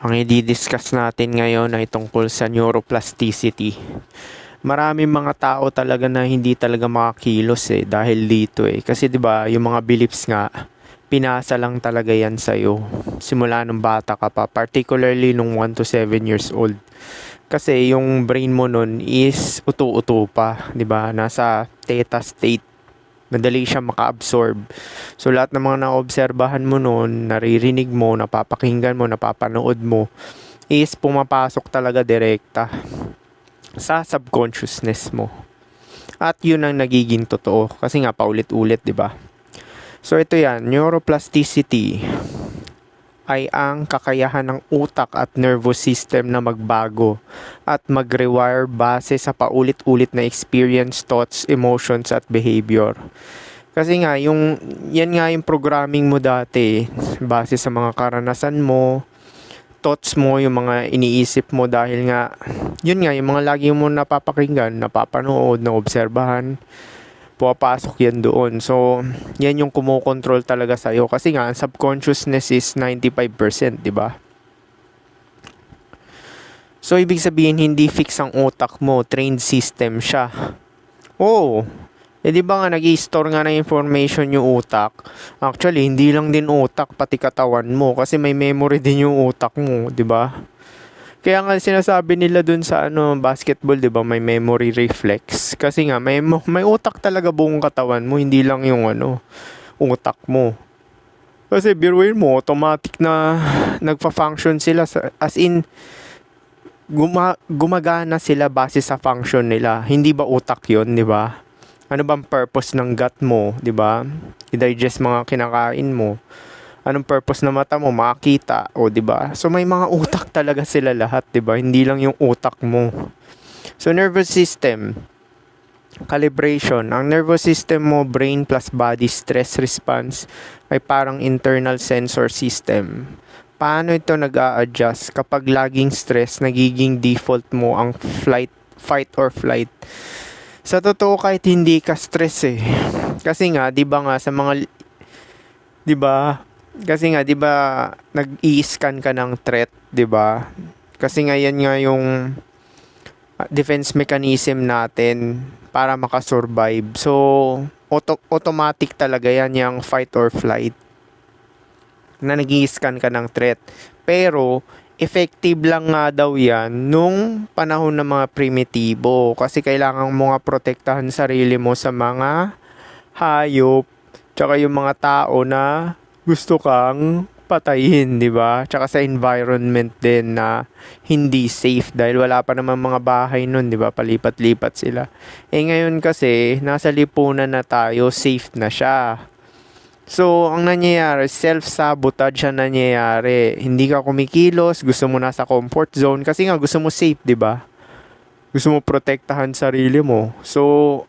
Ang i-discuss natin ngayon ay tungkol sa neuroplasticity. Maraming mga tao talaga na hindi talaga makakilos dahil dito Kasi 'di ba, yung mga beliefs nga pinasa lang talaga yan sa simula nung bata ka pa, particularly nung 1 to 7 years old. Kasi yung brain mo nun is uto-uto pa, 'di ba? Nasa theta state. Madali siya maka-absorb. So lahat ng mga naobserbahan mo noon, naririnig mo, napapakinggan mo, napapanood mo, is pumapasok talaga direkta sa subconsciousness mo. At yun ang nagiging totoo. Kasi nga paulit-ulit, di ba? So ito yan, neuroplasticity ay ang kakayahan ng utak at nervous system na magbago at mag-rewire base sa paulit-ulit na experience, thoughts, emotions at behavior. Kasi nga, yan nga yung programming mo dati, base sa mga karanasan mo, thoughts mo, yung mga iniisip mo dahil nga, yun nga, yung mga lagi mo napapakinggan, napapanood, naobserbahan, pumapasok yan doon. So, yan yung kumokontrol talaga sa'yo. Kasi nga, ang subconsciousness is 95%, di ba? So, ibig sabihin, hindi fix ang utak mo. Trained system siya. Oo. Di ba nga, nag-i-store nga ng information yung utak? Actually, hindi lang din utak, pati katawan mo. Kasi may memory din yung utak mo, di ba? Kaya nga sinasabi nila dun sa basketball, 'di ba, may memory reflex. Kasi nga may utak talaga buong katawan mo, hindi lang yung utak mo. Kasi biruin mo, automatic na nagfa-function sila as in gumagana sila base sa function nila. Hindi ba utak 'yon, 'di ba? Ano bang purpose ng gut mo, 'di ba? I-digest mga kinakain mo. Anong purpose na mata mo? Makita, o 'di ba? So may mga utak talaga sila lahat, 'di ba? Hindi lang yung utak mo. So nervous system, calibration. Ang nervous system mo, brain plus body stress response, ay parang internal sensor system. Paano ito nag-a-adjust kapag laging stress, nagiging default mo ang fight or flight? Sa totoo, kahit hindi ka stress Kasi nga, 'di ba nga sa mga 'di ba? Kasi nga 'di ba nag-i-scan ka ng threat, 'di ba? Kasi nga yan nga yung defense mechanism natin para makasurvive. So automatic talaga yan yung fight or flight na nag-i-scan ka ng threat. Pero effective lang nga daw yan nung panahon ng mga primitibo, kasi kailangan mo nga protektahan sarili mo sa mga hayop tsaka yung mga tao na gusto kang patayin, 'di ba? Tsaka sa environment din na hindi safe dahil wala pa naman mga bahay noon, 'di ba? Palipat-lipat sila. Ngayon kasi nasa lipunan na tayo, safe na siya. So, ang nangyayari, self-sabotage siya nangyayari. Hindi ka kumikilos, gusto mo nasa comfort zone kasi nga gusto mo safe, 'di ba? Gusto mo protektahan sarili mo. So,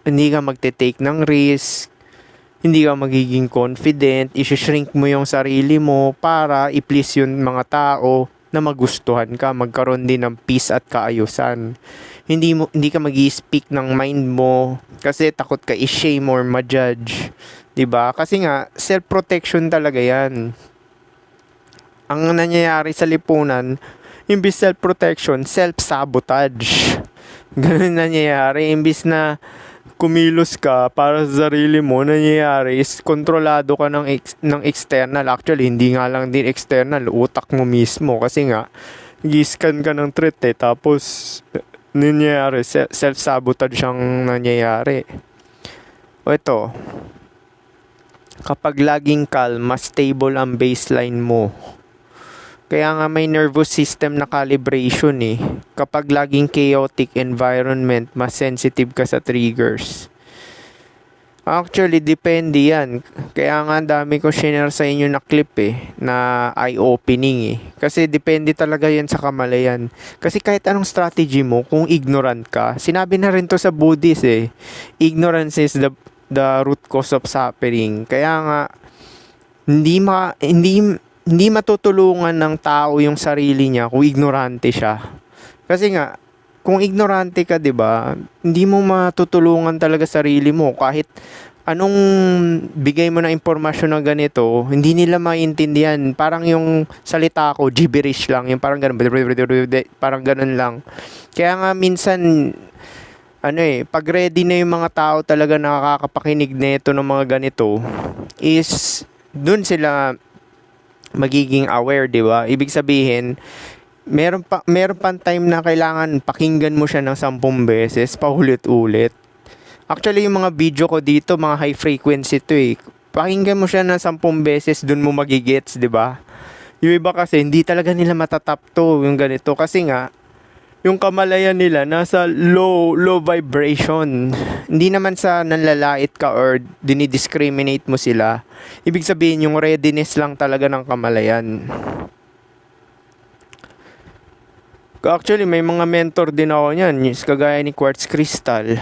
hindi ka magte-take ng risk, hindi ka magiging confident, i-shrink mo yung sarili mo para i-please yung mga tao na magustuhan ka, magkaroon din ng peace at kaayusan. Hindi ka magi-speak ng mind mo kasi takot ka i-shame or ma-judge, 'di ba? Kasi nga self-protection talaga 'yan. Ang nangyayari sa lipunan, imbis self-protection, self-sabotage. Ganun nangyayari, imbis na kumilos ka para sa sarili mo, nangyayari is kontrolado ka ng external. Actually, hindi nga lang din external, utak mo mismo. Kasi nga, gi-scan ka ng threat tapos nangyayari, self-sabotage siyang nangyayari. O ito, kapag laging calm, mas stable ang baseline mo. Kaya nga may nervous system na calibration Kapag laging chaotic environment, mas sensitive ka sa triggers. Actually, depende yan. Kaya nga dami ko share sa inyo na clip na eye-opening Kasi depende talaga yan sa kamalayan. Kasi kahit anong strategy mo, kung ignorant ka, sinabi na rin to sa Buddhist ignorance is the root cause of suffering. Kaya nga, hindi matutulungan ng tao yung sarili niya kung ignorante siya. Kasi nga, kung ignorante ka, 'di ba? Hindi mo matutulungan talaga sarili mo kahit anong bigay mo na impormasyon na ganito, hindi nila maintindihan. Parang yung salita ko, gibberish lang. Yung parang ganun, parang ganun lang. Kaya nga minsan, pag ready na yung mga tao talaga nakakapakinig nito ng mga ganito, is dun sila magiging aware, di ba? Ibig sabihin, meron pang time na kailangan pakinggan mo siya ng 10 beses, paulit-ulit. Actually, yung mga video ko dito, mga high frequency to eh. Pakinggan mo siya ng 10 beses, dun mo magigets, di ba? Yung iba kasi, hindi talaga nila matatap to, yung ganito. Kasi nga, yung kamalayan nila, nasa low vibration. Hindi naman sa nanlalait ka or dinidiscriminate mo sila. Ibig sabihin, yung readiness lang talaga ng kamalayan. Actually, may mga mentor din ako niyan. Kagaya ni Quartz Crystal.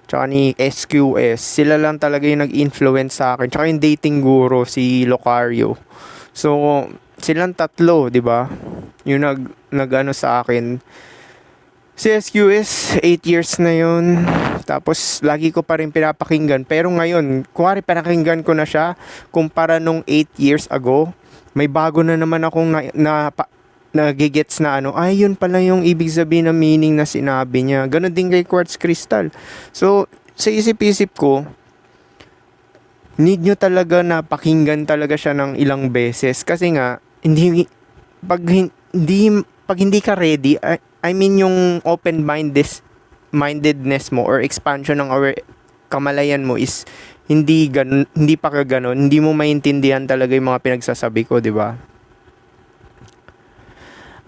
Tsaka ni SQS, sila lang talaga yung nag-influence sa akin. Tsaka yung dating guru, si Locario. So, silang tatlo, di ba? Yung nag-ano sa akin. Si SQS, 8 years na yun. Tapos, lagi ko pa rin pinapakinggan. Pero ngayon, kuwari pinakinggan ko na siya, kumpara nung 8 years ago, may bago na naman akong nagigets na ay yun pala yung ibig sabihin ng meaning na sinabi niya. Ganon din kay Quartz Crystal. So, sa isip-isip ko, need nyo talaga na pakinggan talaga siya ng ilang beses. Kasi nga, pag hindi ka ready, I mean yung open-mindedness mo or expansion ng kamalayan mo is hindi pa ka ganon, hindi mo maintindihan talaga yung mga pinagsasabi ko, di ba?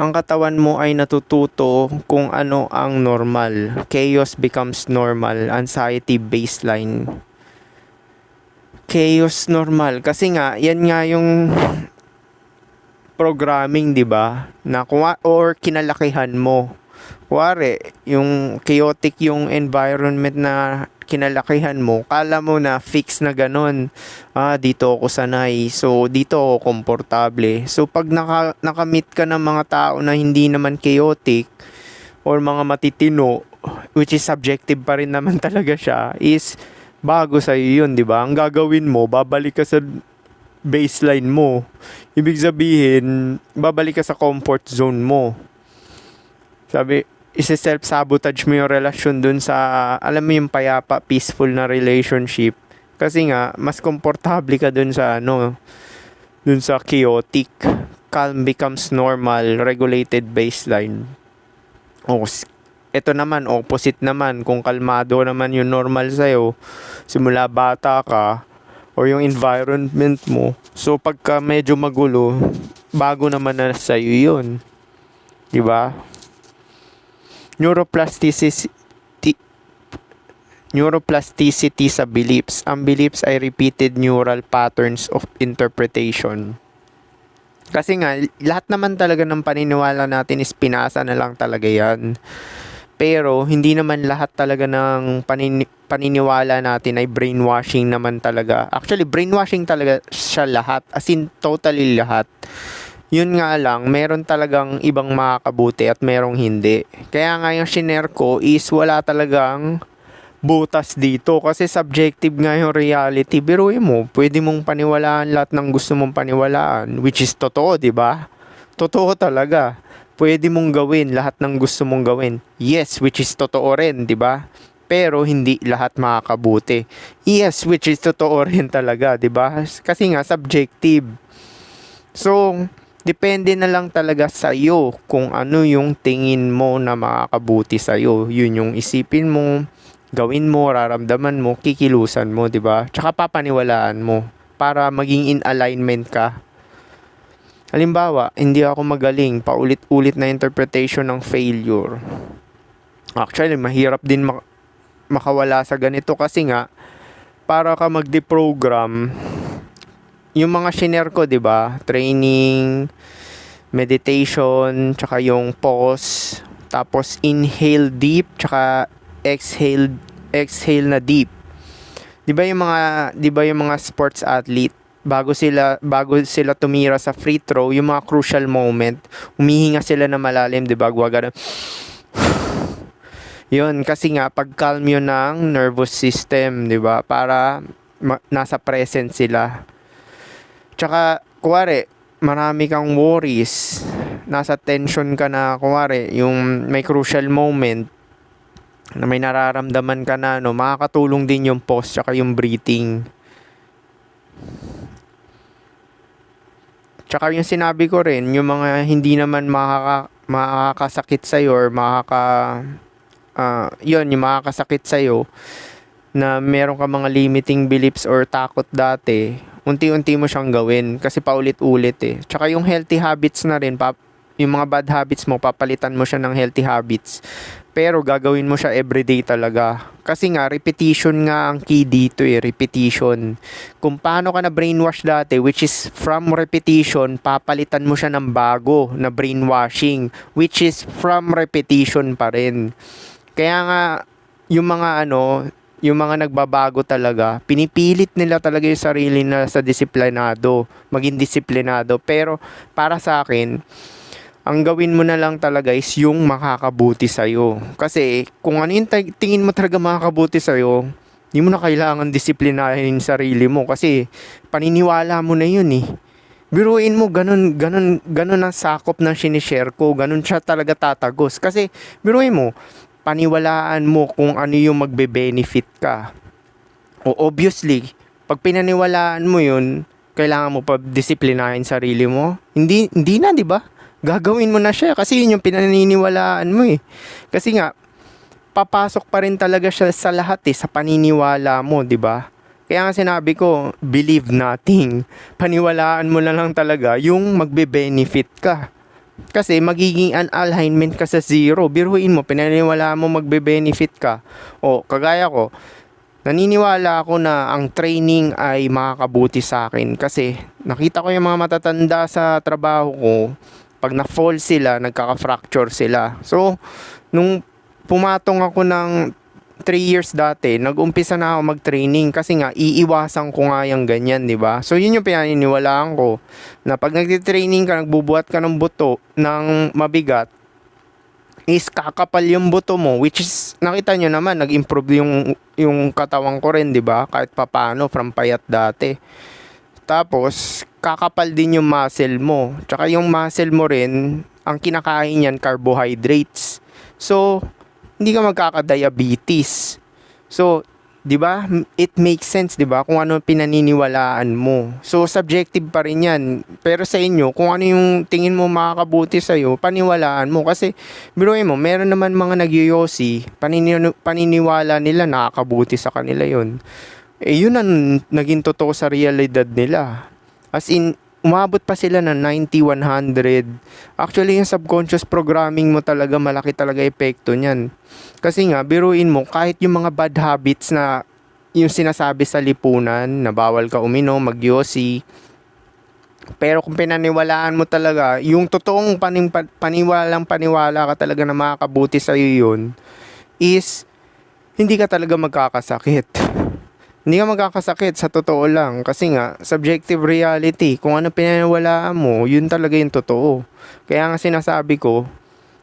Ang katawan mo ay natututo kung ano ang normal. Chaos becomes normal. Anxiety baseline. Chaos normal. Kasi nga, yan nga yung programming, di ba? Or kinalakihan mo. Kuwari, yung chaotic yung environment na kinalakihan mo, kala mo na fix na ganun. Dito ako sanay. So, dito ako komportable. So, pag nakamit ka ng mga tao na hindi naman chaotic or mga matitino, which is subjective pa rin naman talaga siya, is bago sa'yo yun, di ba? Ang gagawin mo, babalik ka sa baseline mo. Ibig sabihin, babalik ka sa comfort zone mo. Sabi, isi-self-sabotage mo yung relasyon dun sa, alam mo yung payapa, peaceful na relationship. Kasi nga, mas komportable ka dun sa dun sa chaotic. Calm becomes normal, regulated baseline. Ito naman, opposite naman. Kung kalmado naman yung normal sa'yo, simula bata ka, or yung environment mo. So, pagka medyo magulo, bago naman na sa'yo yun. Diba? Neuroplasticity sa beliefs. Ang beliefs ay repeated neural patterns of interpretation. Kasi nga, lahat naman talaga ng paniniwala natin is pinasa na lang talaga yan. Pero, hindi naman lahat talaga ng paniniwala natin ay brainwashing naman talaga. Actually, brainwashing talaga siya lahat. As in, totally lahat. Yun nga lang, meron talagang ibang makakabuti at merong hindi. Kaya nga yung shinare ko is wala talagang butas dito kasi subjective nga yung reality. Biruin mo, pwede mong paniwalaan lahat ng gusto mong paniwalaan, which is totoo, di ba? Totoo talaga. Pwede mong gawin lahat ng gusto mong gawin. Yes, which is totoo rin, di ba? Pero hindi lahat makakabuti. Yes, which is totoo rin talaga, di ba? Kasi nga subjective. So, depende na lang talaga sa iyo kung ano yung tingin mo na makakabuti sa iyo. Yun yung isipin mo, gawin mo, raramdaman mo, kikilusan mo, 'di ba? Tsaka papaniwalaan mo para maging in alignment ka. Halimbawa, hindi ako magaling, paulit-ulit na interpretation ng failure. Actually, mahirap din makawala sa ganito kasi nga para ka mag-deprogram yung mga shinare ko, 'di ba? Training, meditation, tsaka yung pause, tapos inhale deep, tsaka exhale na deep. 'Di ba yung mga sports athlete, bago sila tumira sa free throw, yung mga crucial moment, humihinga sila na malalim, 'di ba? Gumagana. Yun, kasi nga pag calm yun ng nervous system, 'di ba? Para nasa present sila. Tsaka, kuwari, marami kang worries, nasa tension ka na, kuwari, yung may crucial moment, na may nararamdaman ka na, no, makakatulong din yung pause tsaka yung breathing. Tsaka yung sinabi ko rin, yung mga hindi naman makakasakit sa'yo or yung makakasakit sa'yo, na meron ka mga limiting beliefs or takot dati, unti-unti mo siyang gawin kasi paulit-ulit eh. Tsaka yung healthy habits na rin, yung mga bad habits mo, papalitan mo siya ng healthy habits. Pero gagawin mo siya everyday talaga. Kasi nga, repetition nga ang key dito eh, repetition. Kung paano ka na brainwash dati, which is from repetition, papalitan mo siya ng bago na brainwashing, which is from repetition pa rin. Kaya nga, yung mga nagbabago talaga, pinipilit nila talaga yung sarili na sa disiplinado, maging disiplinado. Pero para sa akin, ang gawin mo na lang talaga is yung makakabuti sa'yo. Kasi kung ano yung tingin mo talaga makakabuti sa'yo, hindi mo na kailangan disiplinahin yung sarili mo kasi paniniwala mo na yun eh. Biruin mo, ganun ang sakop ng sinishare ko, ganun siya talaga tatagos. Kasi biruin mo, paniwalaan mo kung ano yung magbe-benefit ka. O obviously, pag pinaniwalaan mo yun, kailangan mo pa disiplinahin sarili mo. Hindi na, di ba? Gagawin mo na siya kasi yun yung pinaniniwalaan mo eh. Kasi nga, papasok pa rin talaga siya sa lahat eh, sa paniniwala mo, di ba? Kaya nga sinabi ko, believe nothing. Paniwalaan mo na lang talaga yung magbe-benefit ka. Kasi magiging an alignment ka sa zero. Biruin mo, pinaniwalaan mo magbe-benefit ka. O, kagaya ko, naniniwala ako na ang training ay makakabuti sa akin. Kasi nakita ko yung mga matatanda sa trabaho ko, pag na-fall sila, nagkaka-fracture sila. So, nung pumatong ako ng 3 years dati, nag-umpisa na ako mag-training kasi nga, iiwasan ko nga yung ganyan, di ba? So, yun yung pinaniniwalaan ko. Na pag nagtitraining ka, nagbubuhat ka ng buto ng mabigat, is kakapal yung buto mo, which is, nakita nyo naman, nag-improve yung katawan ko rin, di ba? Kahit papano, from payat dati. Tapos, kakapal din yung muscle mo. Tsaka yung muscle mo rin, ang kinakain niyan, carbohydrates. So, hindi ka magkaka-diabetes. So, 'di ba? It makes sense, 'di ba? Kung ano pinaniniwalaan mo. So, subjective pa rin 'yan. Pero sa inyo, kung ano yung tingin mo makakabuti sa iyo, paniwalaan mo kasi biruin mo, meron naman mga nagyoyosi, paniniwala nila nakakabuti sa kanila 'yon. Eh, yun ang naging totoo sa realidad nila. As in, umabot pa sila ng 90, 100. Actually, yung subconscious programming mo talaga, malaki talaga epekto niyan. Kasi nga, biruin mo, kahit yung mga bad habits na yung sinasabi sa lipunan, na bawal ka uminom, magyosi, pero kung pinaniwalaan mo talaga, yung totoong paniwala ka talaga na makakabuti sa'yo yun, is, hindi ka talaga magkakasakit. Hindi ka magkakasakit sa totoo lang kasi nga subjective reality, kung ano pinaniwalaan mo, yun talaga yung totoo. Kaya nga sinasabi ko,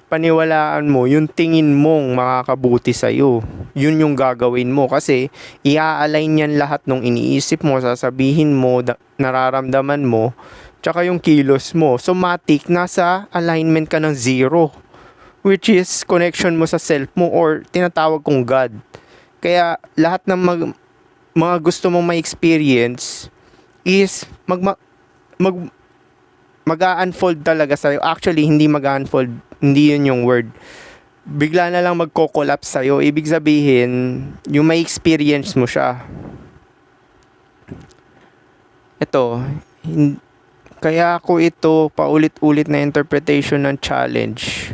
paniwalaan mo yung tingin mong makakabuti sa'yo. Yun yung gagawin mo kasi i-align yan lahat nung iniisip mo, sasabihin mo, nararamdaman mo, tsaka yung kilos mo. Somatic, nasa alignment ka ng zero, which is connection mo sa self mo or tinatawag kong God. Kaya lahat ng mga gusto mong ma-experience is mag-unfold talaga sa'yo. Actually, hindi mag-unfold. Hindi yun yung word. Bigla na lang magko-collapse sa'yo. Ibig sabihin, yung may experience mo siya. Ito, kaya ako ito paulit-ulit na interpretation ng challenge.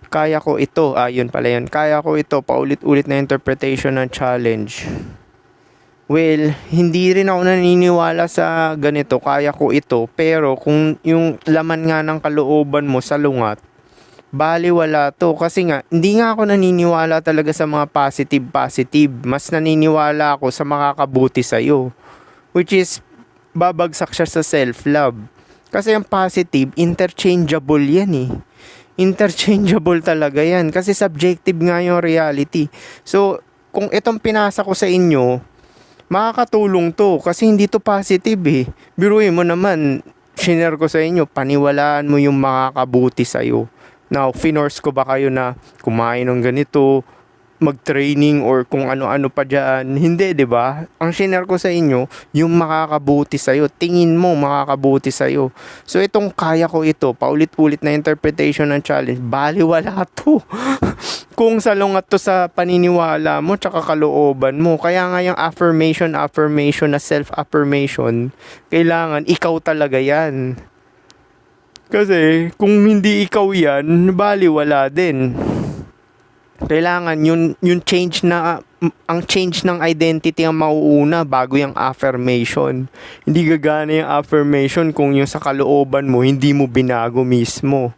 Kaya ko ito, yun pala yun. Kaya ko ito, paulit-ulit na interpretation ng challenge. Well, hindi rin ako naniniwala sa ganito, kaya ko ito. Pero kung yung laman nga ng kalooban mo sa lungat, baliwala to. Kasi nga, hindi nga ako naniniwala talaga sa mga positive. Mas naniniwala ako sa makakabuti sa'yo. Which is, babagsak siya sa self-love. Kasi yung positive, interchangeable yan eh. Interchangeable talaga yan kasi subjective nga yung reality. So, kung itong pinasa ko sa inyo, makakatulong to kasi hindi to positive eh. Biruin mo naman, shinare ko sa inyo, paniwalaan mo yung makakabuti sa'yo. Now, finorce ko ba kayo na kumain ng ganito, mag-training or kung ano-ano pa dyan? Hindi, di ba? Ang shinare ko sa inyo, yung makakabuti sa'yo. Tingin mo makakabuti sa'yo. So, itong kaya ko ito, paulit-ulit na interpretation ng challenge, baliwala to. Kung salungat to sa paniniwala mo, tsaka kalooban mo. Kaya nga yung affirmation na self-affirmation, kailangan ikaw talaga yan. Kasi, kung hindi ikaw yan, baliwala din. Kailangan yung change na ang change ng identity ang mauuna bago yung affirmation. Hindi gagana yung affirmation kung yung sa kalooban mo hindi mo binago mismo.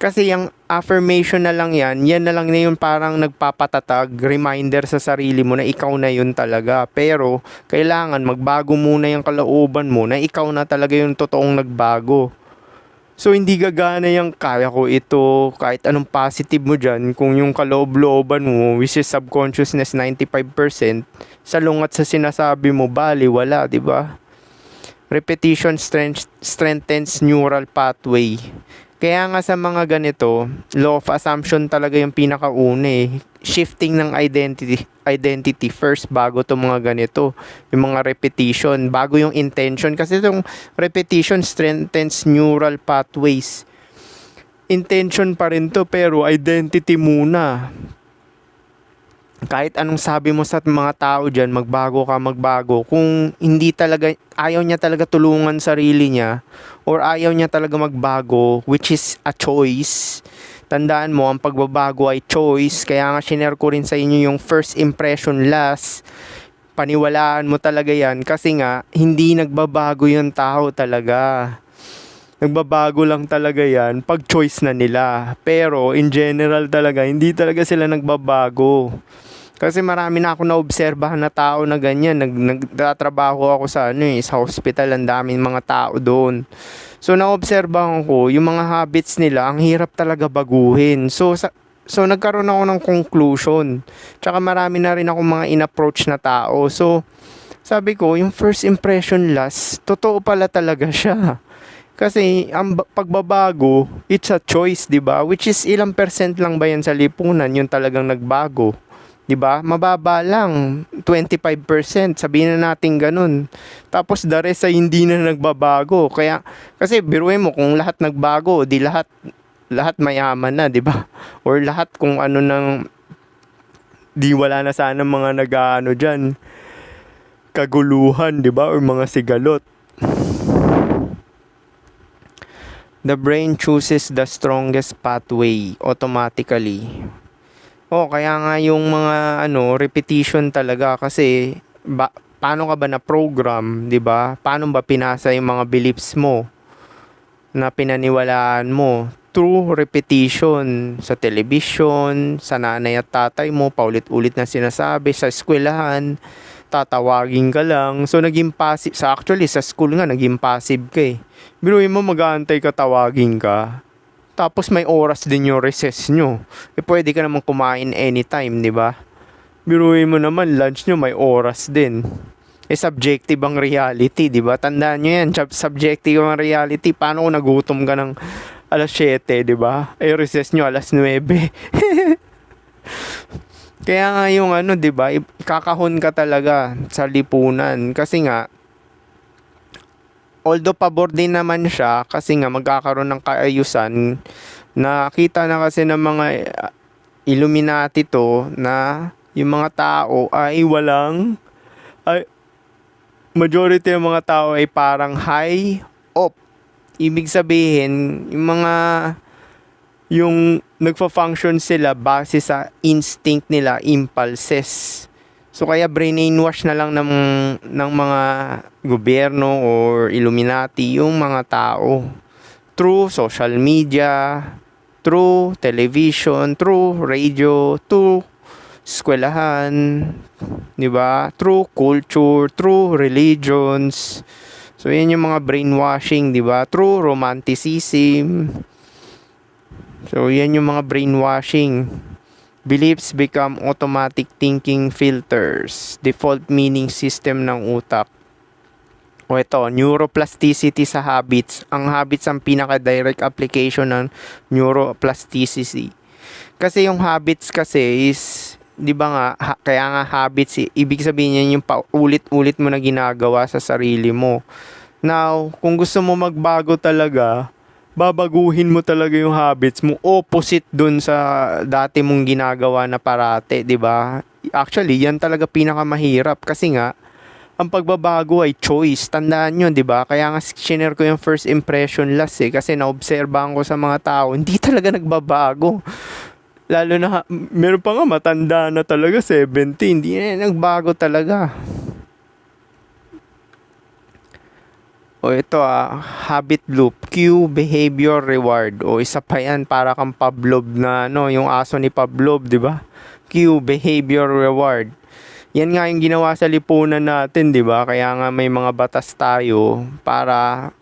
Kasi yung affirmation na lang yan na lang na yung parang nagpapatatag, reminder sa sarili mo na ikaw na yun talaga. Pero kailangan magbago muna yung kalooban mo na ikaw na talaga yung totoong nagbago. So, hindi gagana yung kaya ko ito, kahit anong positive mo dyan, kung yung kaloob-looban mo, which is subconsciousness 95%, salungat sa sinasabi mo, wala, di ba? Repetition strengthens neural pathway. Kaya nga sa mga ganito, law of assumption talaga yung pinakauna eh. Shifting ng identity first bago to mga ganito. Yung mga repetition, bago yung intention. Kasi itong repetition strengthens neural pathways. Intention pa rin to pero identity muna. Kahit anong sabi mo sa mga tao dyan, magbago. Kung hindi talaga, ayaw niya talaga tulungan sarili niya, or ayaw niya talaga magbago, which is a choice. Tandaan mo, ang pagbabago ay choice. Kaya nga shinare ko rin sa inyo yung first impression last. Paniwalaan mo talaga yan. Kasi nga, hindi nagbabago yung tao talaga. Nagbabago lang talaga yan pag choice na nila. Pero in general talaga, hindi talaga sila nagbabago. Kasi marami na ako naobserbahan na tao na ganyan. Nagtatrabaho ako sa sa hospital, ang daming mga tao doon. So naobserbahan ko, yung mga habits nila, ang hirap talaga baguhin. So nagkaroon ako ng conclusion. Tsaka marami na rin ako mga in-approach na tao. So sabi ko, yung first impression last, totoo pala talaga siya. Kasi ang pagbabago, it's a choice, 'di ba? Which is ilang percent lang ba yan sa lipunan yung talagang nagbago? 'Di ba? Mababa lang, 25%, sabihin na natin ganun. Tapos the rest ay hindi na nagbabago. Kaya kasi biruin mo kung lahat nagbago, di lahat mayaman na, 'di ba? Or lahat kung ano nang di wala na sana mga nag-aano diyan, kaguluhan, 'di ba? Or mga sigalot. The brain chooses the strongest pathway automatically. Kaya nga yung mga repetition talaga kasi paano ka ba na program, 'di ba? Paano ba pinasa yung mga beliefs mo na pinaniwalaan mo? Through repetition sa television, sa nanay at tatay mo, paulit-ulit na sinasabi, sa eskwelahan, tatawagin ka lang. So naging passive, sa school nga naging passive ka eh. Biruin mo mag-aantay ka, tawagin ka. Tapos may oras din yung recess nyo. Pwede ka naman kumain anytime, di ba? Biruin mo naman, lunch nyo may oras din. Subjective ang reality, di ba? Tandaan nyo yan, subjective ang reality. Paano kung nagutom ka ng alas 7, di ba? Recess nyo alas 9. Kaya nga yung di ba? Ikakahon ka talaga sa lipunan. Kasi nga, although pabor din naman siya kasi nga magkakaroon ng kaayusan, nakita na kasi ng mga Illuminati to na yung mga tao ay majority ng mga tao ay parang high up. Ibig sabihin, yung nagfa-function sila base sa instinct nila, impulses. So kaya brainwash na lang ng mga gobyerno or Illuminati yung mga tao through social media, through television, through radio, through eskwelahan, 'di ba? Through culture, through religions. So yan yung mga brainwashing, 'di ba? Through romanticism. So yan yung mga brainwashing. Beliefs become automatic thinking filters, default meaning system ng utak. O ito, neuroplasticity sa habits. Ang habits ang pinaka-direct application ng neuroplasticity. Kasi yung habits kasi is, di ba nga, kaya nga habits, ibig sabihin niya yung paulit-ulit mo na ginagawa sa sarili mo. Now, kung gusto mo magbago talaga, babaguhin mo talaga yung habits mo opposite dun sa dati mong ginagawa na parate, di ba? Actually, yan talaga pinakamahirap kasi nga, ang pagbabago ay choice. Tandaan nyo, di ba? Kaya nga shinare ko yung first impression last kasi naobserbahan ko sa mga tao, hindi talaga nagbabago. Lalo na, meron pa nga matanda na talaga, 70, hindi na nagbago talaga. O ito habit loop, cue, behavior, reward. O isa pa yan, para kang Pavlov na, yung aso ni Pavlov, di ba? Cue, behavior, reward. Yan nga yung ginawa sa lipunan natin, di ba? Kaya nga may mga batas tayo para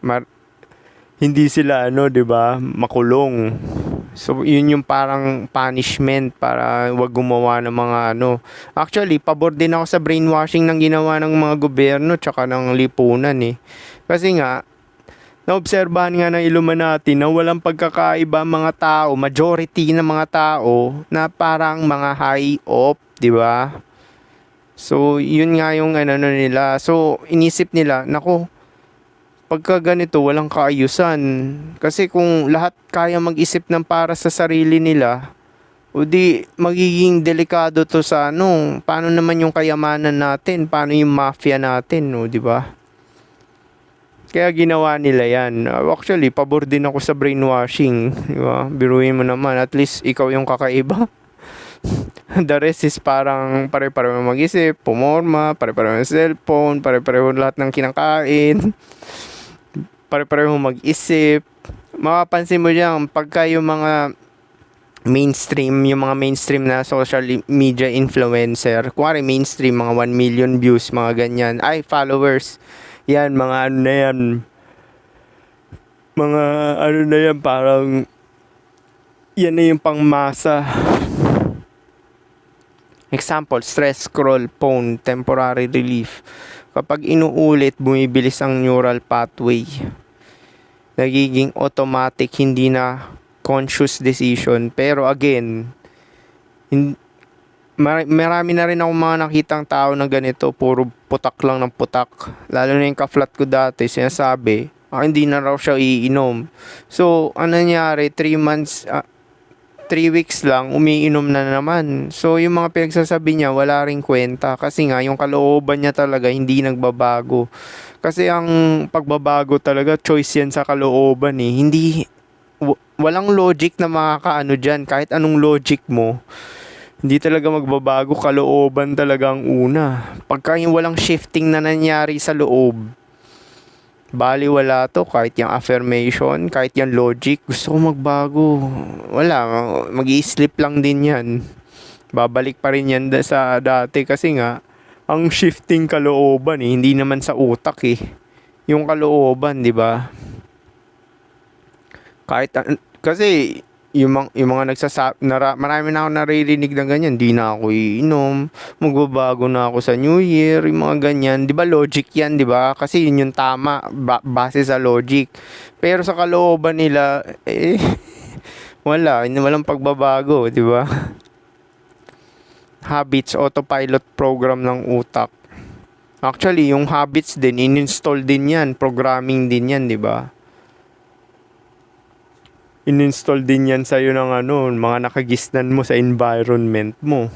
hindi sila, di ba, makulong. So, yun yung parang punishment para wag gumawa ng mga Actually, pabor din ako sa brainwashing ng ginawa ng mga gobyerno tsaka ng lipunan Kasi nga, naobserbahan nga ng Illuminati na walang pagkakaiba mga tao, majority ng mga tao na parang mga high up, di ba? So, yun nga yung nila. So, inisip nila, nako, pagka ganito, walang kaayusan. Kasi kung lahat kaya mag-isip ng para sa sarili nila, o di, magiging delikado to sa paano naman yung kayamanan natin, paano yung mafia natin, di ba? Kaya ginawa nila yan. Actually, pabor din ako sa brainwashing, di ba? Biruin mo naman, at least ikaw yung kakaiba. The rest is parang pare-pareho mag-isip, pumorma, pare-pareho ng cellphone, pare-pareho lahat ng kinakain, pare-pareho mag-isip. Mapapansin mo diyan pagka yung mga mainstream na social media influencer, kuwari mainstream, mga 1 million views, mga ganyan, ay followers, yan, mga na yan, mga na yan, parang yan na yung pangmasa. Example, stress scroll phone, temporary relief. Kapag inuulit, bumibilis ang neural pathway. Nagiging automatic, hindi na conscious decision. Pero again, marami na rin ako mga nakitang tao na ganito, puro putak lang ng putak. Lalo na yung ka-flat ko dati, sinasabi, hindi na raw siya iinom. So, ano nangyari, 3 weeks lang, umiinom na naman. So, yung mga pinagsasabi niya, wala ring kwenta. Kasi nga, yung kalooban niya talaga, hindi nagbabago. Kasi ang pagbabago talaga, choice yan sa kalooban Hindi, walang logic na makakaano dyan. Kahit anong logic mo, hindi talaga magbabago. Kalooban talaga ang una. Pagka yung walang shifting na nangyari sa loob, bali wala to, kahit yung affirmation, kahit yung logic, gusto ko magbago, wala, mag-i-slip lang din yan, babalik pa rin yan sa dati. Kasi nga, ang shifting kalooban hindi naman sa utak yung kalooban, di ba? Kasi yung mga marami na ako naririnig na ganyan, di na ako iinom, magbabago na ako sa New Year, yung mga ganyan, di ba logic yan, di ba? Kasi yun yung tama, base sa logic. Pero sa kalooban nila, walang pagbabago, di ba? Habits, autopilot program ng utak. Actually, yung habits din, in-install din yan, programming din yan, di ba? In-install din yan sa'yo ng mga nakagisnan mo sa environment mo.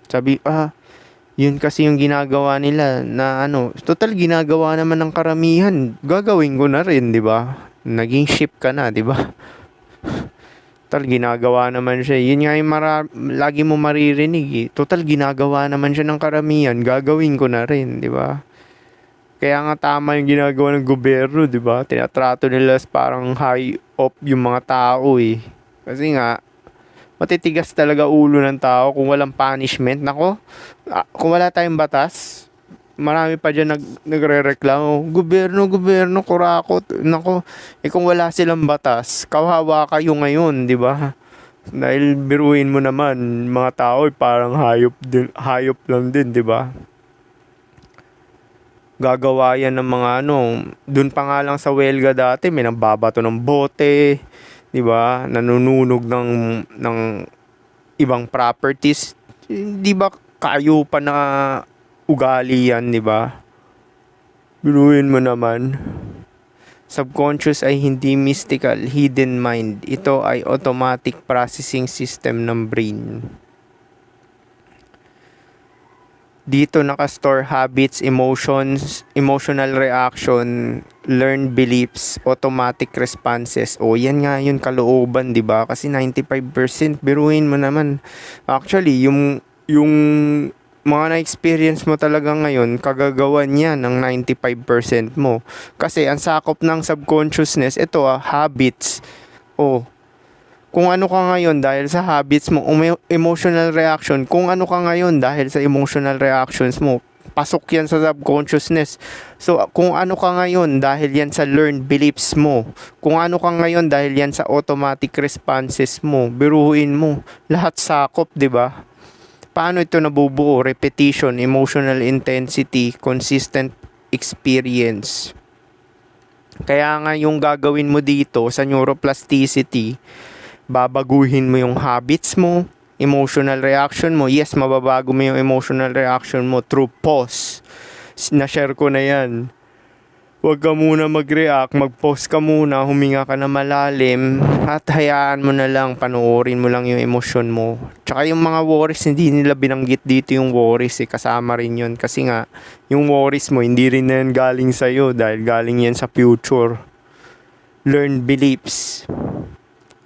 Sabi, yun kasi yung ginagawa nila na total ginagawa naman ng karamihan. Gagawin ko na rin, di ba? Naging ship ka na, di ba? Total ginagawa naman siya. Yun nga yung lagi mo maririnig Total ginagawa naman siya ng karamihan. Gagawin ko na rin, di ba? Kaya nga tama yung ginagawa ng gobyerno, di ba? Tinatrato nila parang high up yung mga tao Kasi nga, matitigas talaga ulo ng tao kung walang punishment. Nako, kung wala tayong batas, marami pa dyan nagre-reklamo. Gobyerno, kurakot. Nako, kung wala silang batas, kawawa kayo ngayon, di ba? Dahil biruin mo naman, mga tao parang hayop lang din, 'di ba? Gagawa yan ng mga dun pa nga lang sa welga dati, may nambabato ng bote, 'di ba? Nanununog ng ibang properties. Hindi ba kayo pa na ugali yan, 'di ba? Biruin mo naman. Subconscious ay hindi mystical, hidden mind. Ito ay automatic processing system ng brain. Dito nakastore habits, emotions, emotional reaction, learned beliefs, automatic responses. O yan nga yun kalooban, 'di ba? Kasi 95% biruin mo naman. Actually, yung mga na-experience mo talaga ngayon, kagagawan niya ng 95% mo. Kasi ang sakop ng subconsciousness, ito habits. O, kung ano ka ngayon dahil sa habits mo, emotional reaction, kung ano ka ngayon dahil sa emotional reactions mo, pasok yan sa subconsciousness. So, kung ano ka ngayon dahil yan sa learned beliefs mo, kung ano ka ngayon dahil yan sa automatic responses mo, biruin mo, lahat sakop, 'di ba? Paano ito nabubuo? Repetition, emotional intensity, consistent experience. Kaya nga yung gagawin mo dito sa neuroplasticity, babaguhin mo yung habits mo, emotional reaction mo. Yes, mababago mo yung emotional reaction mo through pause. Na-share ko na yan. Huwag ka muna mag-react, mag-pause ka muna, huminga ka na malalim, at hayaan mo na lang, panoorin mo lang yung emosyon mo. Tsaka yung mga worries, hindi nila binanggit dito yung worries, kasama rin yun. Kasi nga, yung worries mo, hindi rin na yan galing sa'yo, dahil galing yan sa future. Learned beliefs.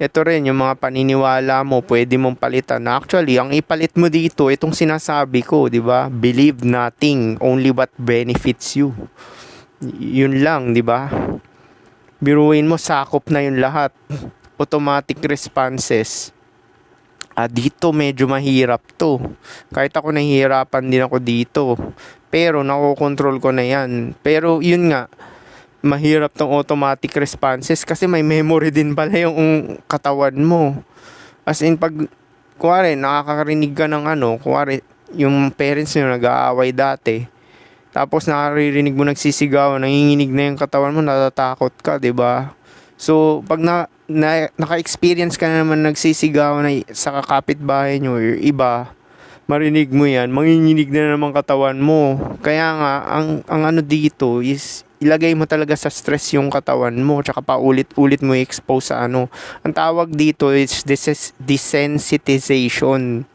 Ito rin, yung mga paniniwala mo, pwede mong palitan. Actually, ang ipalit mo dito, itong sinasabi ko, di ba? Believe nothing, only what benefits you. Yun lang, 'di ba? Biruin mo, sakop na yun lahat. Automatic responses. Dito medyo mahirap to. Kahit ako nahihirapan din ako dito. Pero nakokontrol ko na yan. Pero yun nga, mahirap tong automatic responses kasi may memory din pala yung katawan mo. As in, pag kuwari nakakarinig ka ng kuwari yung parents nyo nag-aaway dati, tapos naririnig mo nagsisigaw, nanginginig na yung katawan mo, natatakot ka, 'di ba? So, pag naka-experience ka na naman nagsisigaw na sa kapitbahay nyo or iba, marinig mo yan, manginginig na naman katawan mo. Kaya nga, ang dito is, ilagay mo talaga sa stress yung katawan mo, tsaka paulit-ulit mo i-expose sa Ang tawag dito is desensitization.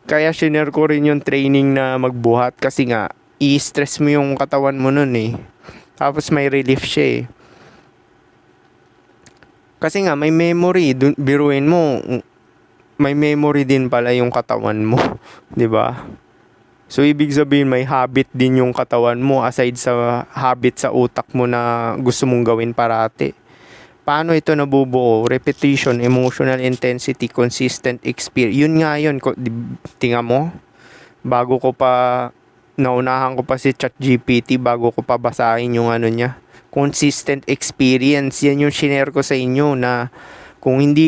Kaya shinare ko rin yung training na magbuhat kasi nga, i-stress mo yung katawan mo nun Tapos may relief siya Kasi nga may memory, biruin mo, may memory din pala yung katawan mo, 'di ba? So ibig sabihin may habit din yung katawan mo aside sa habit sa utak mo na gusto mong gawin parati. Paano ito nabubuo? Repetition, emotional intensity, consistent experience. Yun nga yun, tingnan mo, naunahan ko pa si ChatGPT bago ko pa basahin yung niya. Consistent experience. Yan yung shinare ko sa inyo na kung hindi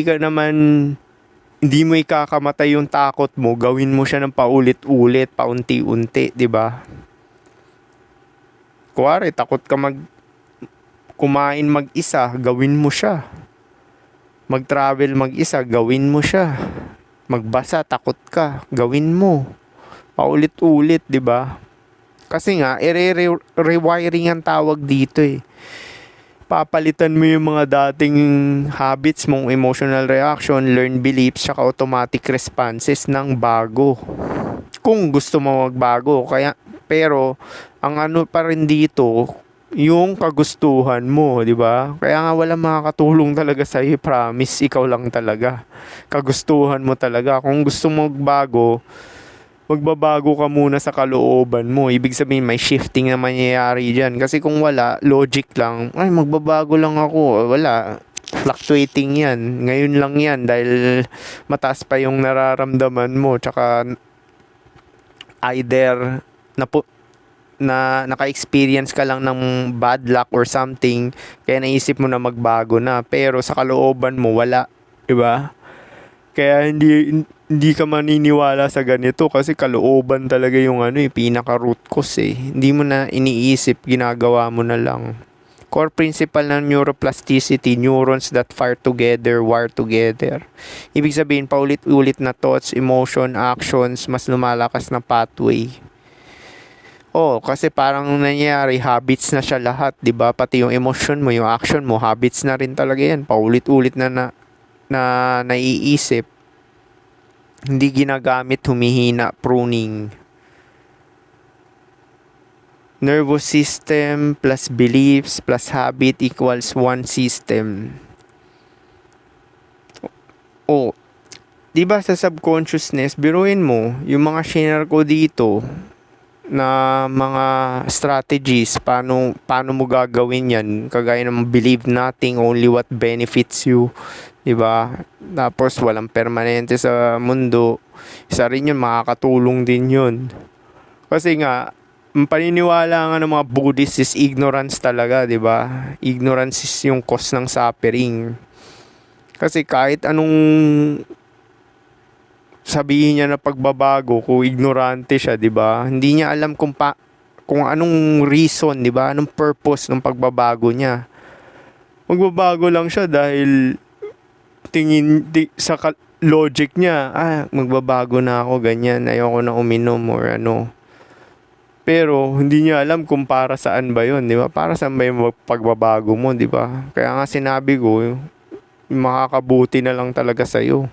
mo ikakamatay yung takot mo, gawin mo siya ng paulit-ulit, paunti-unti, 'di ba? Kuwari, takot ka kumain mag-isa, gawin mo siya. Mag-travel mag-isa, gawin mo siya. Magbasa, takot ka, gawin mo. Paulit-ulit, 'di ba? Kasi nga rewiring ang tawag dito Papalitan mo yung mga dating habits mong, emotional reaction, learned beliefs, saka automatic responses ng bago. Kung gusto mo magbago, pero ang pa rin dito, yung kagustuhan mo, 'di ba? Kaya nga wala makakatulong talaga sa iyo, promise, ikaw lang talaga. Kagustuhan mo talaga. Kung gusto mo magbago, magbabago ka muna sa kalooban mo. Ibig sabihin may shifting na mangyayari dyan. Kasi kung wala, logic lang, ay magbabago lang ako. Wala. Fluctuating yan. Ngayon lang yan dahil mataas pa yung nararamdaman mo. Tsaka either na naka-experience ka lang ng bad luck or something, kaya naisip mo na magbago na. Pero sa kalooban mo, wala. Diba? Kaya hindi ka maniniwala sa ganito kasi kalooban talaga yung pinaka root cause eh. Hindi mo na iniisip, ginagawa mo na lang. Core principle ng neuroplasticity, neurons that fire together, wire together. Ibig sabihin, paulit-ulit na thoughts, emotion, actions, mas lumalakas na pathway. Kasi parang nangyayari, habits na siya lahat, 'di ba? Pati yung emotion mo, yung action mo, habits na rin talaga 'yan. Paulit-ulit na naiisip. Hindi ginagamit, humihina, pruning. Nervous system plus beliefs plus habit equals one system. Di ba sa subconsciousness, biruin mo, yung mga share ko dito na mga strategies, paano mo gagawin yan, kagaya ng believe nothing, only what benefits you, di ba? Tapos walang permanente sa mundo, isa rin yun, makakatulong din yun. Kasi nga, ang paniniwala nga ng mga Buddhist is ignorance talaga, di ba? Ignorance is yung cause ng suffering. Kasi kahit anong sabihin niya na pagbabago, kung ignorante siya, 'di ba? Hindi niya alam kung anong reason, 'di ba? Anong purpose ng pagbabago niya. Magbabago lang siya dahil sa logic niya, magbabago na ako, ganyan, ayoko na uminom or ano. Pero hindi niya alam kung para saan ba 'yon, 'di ba? Para saan ba yung pagbabago mo, 'di ba? Kaya nga sinabi ko, makakabuti na lang talaga sa iyo.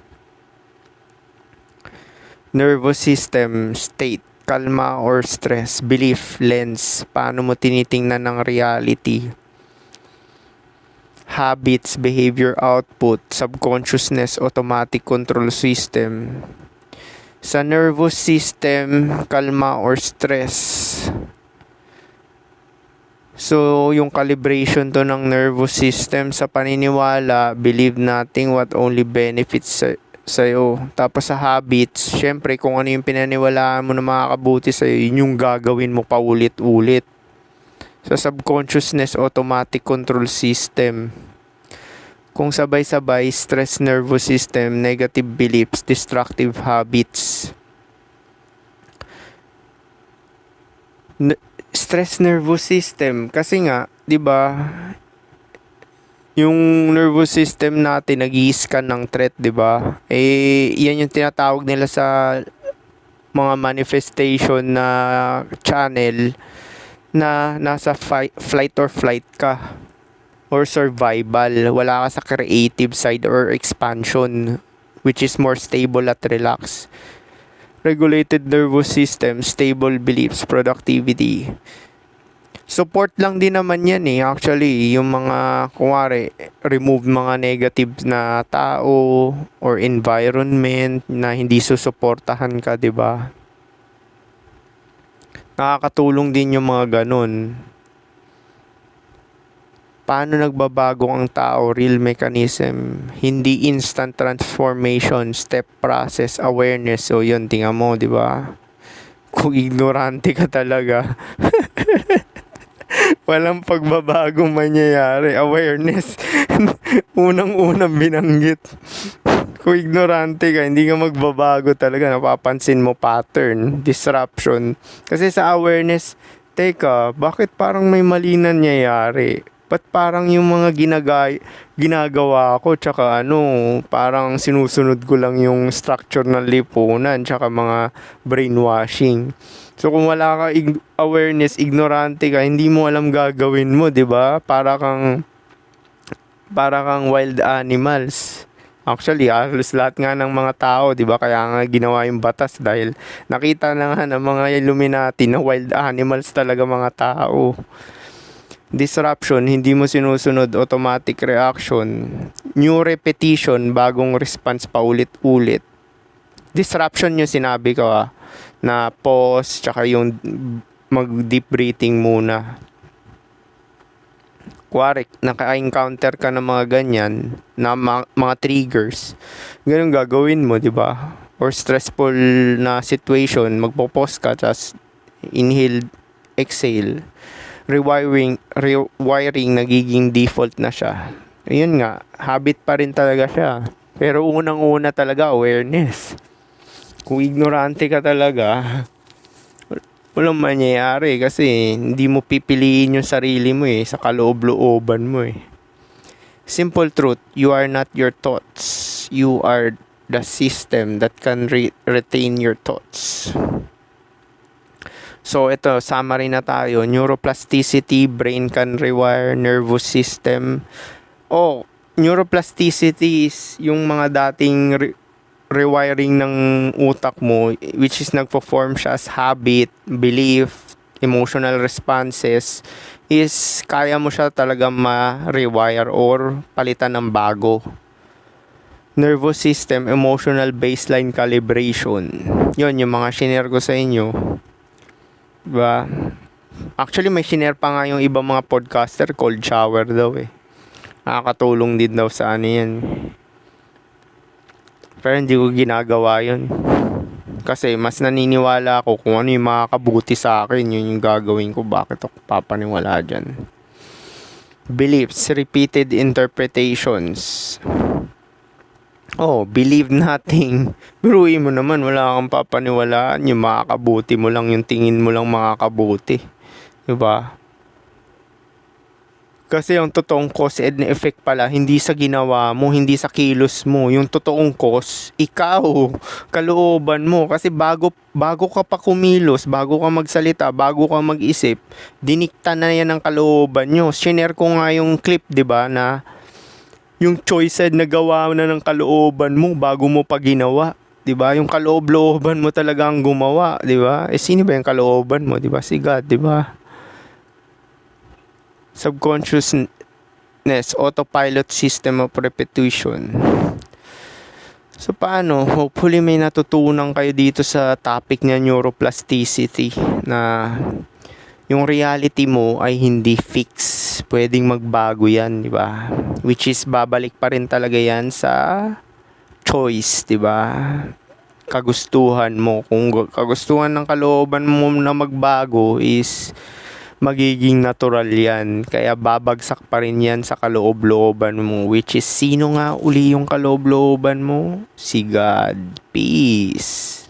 Nervous system, state, kalma or stress, belief, lens, paano mo tinitingnan ng reality. Habits, behavior output, subconsciousness, automatic control system. Sa nervous system, kalma or stress. So, yung calibration to ng nervous system sa paniniwala, believe nothing what only benefits sa'yo. Tapos sa habits, syempre kung ano yung pinaniwalaan mo na makakabuti sa'yo, yun yung gagawin mo paulit-ulit. Sa subconsciousness, automatic control system. Kung sabay-sabay, stress nervous system, negative beliefs, destructive habits. Stress nervous system, kasi nga, 'di ba? Yung nervous system natin nag-i-scan ng threat, 'di ba? Yan yung tinatawag nila sa mga manifestation na channel na nasa flight or flight ka or survival. Wala ka sa creative side or expansion, which is more stable at relax. Regulated nervous system, stable beliefs, productivity. Support lang din naman yan actually, yung mga kumare remove mga negative na tao or environment na hindi susuportahan ka, 'di ba? Nakakatulong din yung mga ganun. Paano nagbabago ang tao? Real mechanism, hindi instant transformation, step process, awareness. So yun, tingnan mo, 'di ba? Kung ignorante ka talaga, walang pagbabagong mangyayari. Awareness, unang-unang binanggit. Kung ignorante ka, hindi ka magbabago talaga. Napapansin mo pattern, disruption. Kasi sa awareness, teka, bakit parang may mali na nangyayari? Ba't parang yung mga ginagawa ko, tsaka parang sinusunod ko lang yung structure ng lipunan, tsaka mga brainwashing. So kung wala ka awareness, ignorante ka, hindi mo alam gagawin mo, 'di ba? Para kang wild animals. Actually, halos lahat nga ng mga tao, 'di ba? Kaya nga ginawa yung batas dahil nakita na nga ng mga Illuminati na wild animals talaga mga tao. Disruption, hindi mo sinusunod, automatic reaction. New repetition, bagong response paulit-ulit. Disruption yung sinabi ko na pause, tsaka yung mag-deep breathing muna. Kuwari, naka-encounter ka ng mga ganyan, na mga triggers. Ganun gagawin mo, di ba? Or stressful na situation, magpo-pause ka, tapos inhale, exhale. Rewiring nagiging default na siya. Ayun nga, habit pa rin talaga siya. Pero unang-una talaga, awareness. Kung ignorante ka talaga, walang mangyayari kasi hindi mo pipiliin yung sarili mo sa kaloob-looban mo Simple truth, you are not your thoughts. You are the system that can retain your thoughts. So ito, summary na tayo. Neuroplasticity, brain can rewire, nervous system. Neuroplasticity is yung mga dating rewiring ng utak mo, which is nagpo-form siya as habit, belief, emotional responses, is kaya mo siya talaga ma-rewire or palitan ng bago. Nervous system, emotional baseline calibration. Yun, yung mga shinare ko sa inyo. Diba? Actually, may shinare pa nga yung ibang mga podcaster, cold shower daw Nakakatulong din daw sa ano yan. Pero hindi ko ginagawa yun. Kasi mas naniniwala ako kung ano yung makakabuti sa akin, yun yung gagawin ko. Bakit ako papaniwala dyan? Beliefs, repeated interpretations. Believe nothing. Biruin mo naman, wala kang papaniwalaan. Yung makakabuti mo lang, yung tingin mo lang makakabuti. Diba? Kasi yung totoong cause and effect pala, hindi sa ginawa mo, hindi sa kilos mo. Yung totoong cause, ikaw, kalooban mo. Kasi bago ka pa kumilos, bago ka magsalita, bago ka mag-isip, dinikta na yan ng kalooban nyo. Shinare ko nga yung clip, diba, na yung choice na gawa na ng kalooban mo bago mo pa ginawa. Diba? Yung kaloob-looban mo talagang gumawa. Diba? Sino ba yung kalooban mo? Diba? Si God, diba? Subconsciousness, autopilot system of repetition. So paano? Hopefully may natutunan kayo dito sa topic niya, neuroplasticity, na yung reality mo ay hindi fix. Pwedeng magbago yan, di ba? Which is babalik pa rin talaga yan sa choice, di ba? Kagustuhan mo. Kung kagustuhan ng kalooban mo na magbago is magiging natural yan. Kaya babagsak pa rin yan sa kaloob-looban mo. Which is, sino nga uli yung kaloob-looban mo? Si God. Peace.